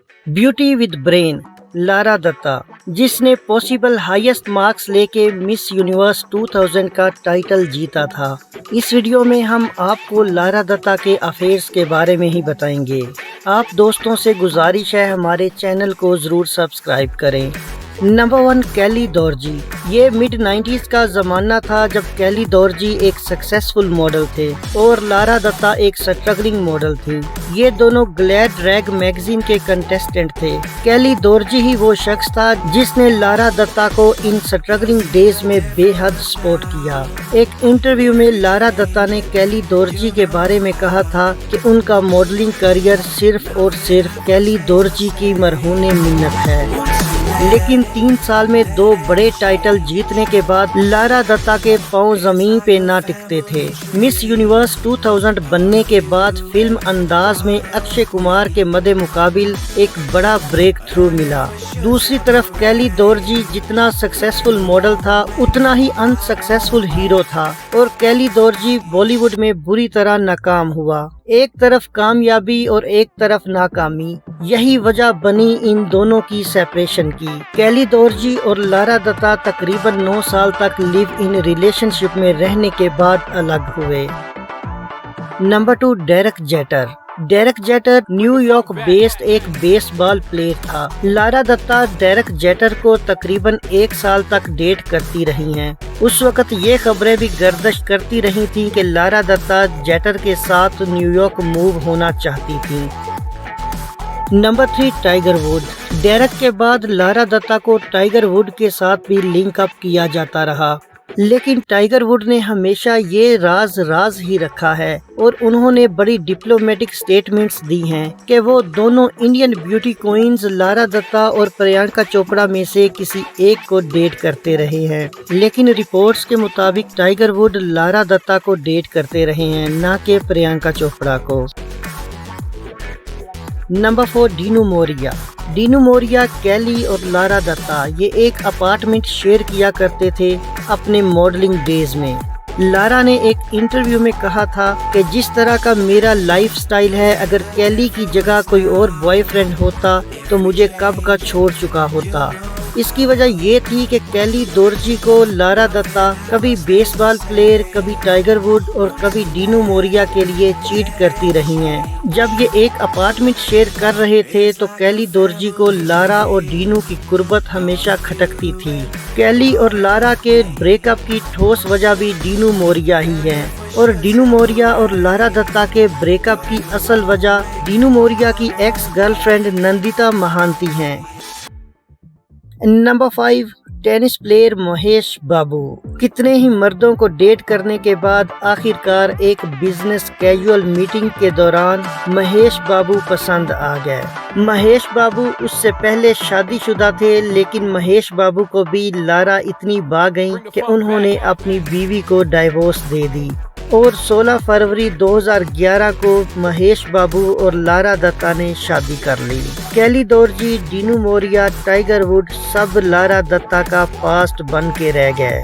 Beauty with brain, Lara Dutta, जिसने possible highest marks लेके Miss Universe 2000 का टाइटल जीता था। इस वीडियो में हम आपको लारा दत्ता के अफेयर्स के बारे में ही बताएंगे। आप दोस्तों से गुजारिश है हमारे चैनल को ज़रूर सब्सक्राइब करें। नंबर 1, केली दोरजी। ये मिड 90s का ज़माना था जब केली दोरजी एक सक्सेसफुल मॉडल थे और लारा दत्ता एक स्ट्रगलिंग मॉडल थी। ये दोनों ग्लैड रैग मैगजीन के कंटेस्टेंट थे। केली दोरजी ही वो शख्स था जिसने लारा दत्ता को इन स्ट्रगलिंग डेज में बेहद सपोर्ट किया। एक इंटरव्यू में लारा दत्ता ने केली दोरजी के बारे में कहा था कि उनका मॉडलिंग करियर सिर्फ और सिर्फ केली दोरजी की मरहूने मिन्नत है। लेकिन 3 साल में 2 बड़े टाइटल जीतने के बाद लारा दत्ता के पांव जमीन पे ना टिकते थे। मिस यूनिवर्स 2000 बनने के बाद फिल्म अंदाज में अक्षय कुमार के मद्दे मुकाबिल एक बड़ा ब्रेक थ्रू मिला। दूसरी तरफ केली दोरजी जितना सक्सेसफुल मॉडल था उतना ही अनसक्सेसफुल हीरो था और केली दोरजी बॉलीवुड में बुरी तरह नाकाम हुआ। एक तरफ कामयाबी और एक तरफ नाकामी, यही वजह बनी इन दोनों की सेपरेशन की। केली दोरजी और लारा दत्ता तकरीबन 9 साल तक लिव इन रिलेशनशिप में रहने के बाद अलग हुए। Number 2, Derek jetter. Derek jetter New York based एक बेसबॉल प्लेयर था। लारा दत्ता डेरेक जेटर को तकरीबन 1 साल तक डेट करती रही हैं। उस वक्त ये खबरें भी गर्दिश करती रही थीं कि लारा दत्ता जेटर के साथ न्यूयॉर्क मूव होना चाहती थी। Number 3, tiger would. डेरेक के बाद लारा दत्ता को टाइगर वुड के साथ भी लिंक अप किया जाता रहा, लेकिन टाइगर वुड ने हमेशा ये राज ही रखा है और उन्होंने बड़ी डिप्लोमेटिक स्टेटमेंट्स दी हैं कि वो दोनों Indian beauty queens Lara Dutta और प्रियंका चोपड़ा में से किसी एक को डेट करते रहे हैं। लेकिन रिपोर्ट्स के मुताबिक टाइगर वुड लारा दत्ता को डेट करते रहे हैं, ना कि प्रियंका चोपड़ा को। नंबर 4, डीनू मोरिया। डीनू मोरिया, केली और लारा दत्ता ये एक अपार्टमेंट शेयर किया करते थे अपने मॉडलिंग डेज में। लारा ने एक इंटरव्यू में कहा था कि जिस तरह का मेरा लाइफ स्टाइल है, अगर केली की जगह कोई और बॉयफ्रेंड होता तो मुझे कब का छोड़ चुका होता। इसकी वजह ये थी कि केली दोरजी को लारा दत्ता कभी बेसबॉल प्लेयर, कभी टाइगर वुड और कभी डीनू मोरिया के लिए चीट करती रही हैं। जब ये एक अपार्टमेंट शेयर कर रहे थे तो केली दोरजी को लारा और डीनू की कुर्बत हमेशा खटकती थी। केली और लारा के ब्रेकअप की ठोस वजह भी डीनू मोरिया ही है और डीनू मोरिया और लारा दत्ता के ब्रेकअप की असल वजह डीनू मोरिया की एक्स गर्लफ्रेंड नंदिता महांती हैं। नंबर 5, टेनिस प्लेयर महेश बाबू। कितने ही मर्दों को डेट करने के बाद आखिरकार एक बिजनेस कैजुअल मीटिंग के दौरान महेश बाबू पसंद आ गए। महेश बाबू उससे पहले शादीशुदा थे, लेकिन महेश बाबू को भी लारा इतनी भा गई कि उन्होंने अपनी बीवी को डाइवोर्स दे दी और 16 फरवरी 2011 को महेश बाबू और लारा दत्ता ने शादी कर ली। केली दोरजी, डीनू मोरिया, टाइगर वुड सब लारा दत्ता का पास्ट बन के रह गए।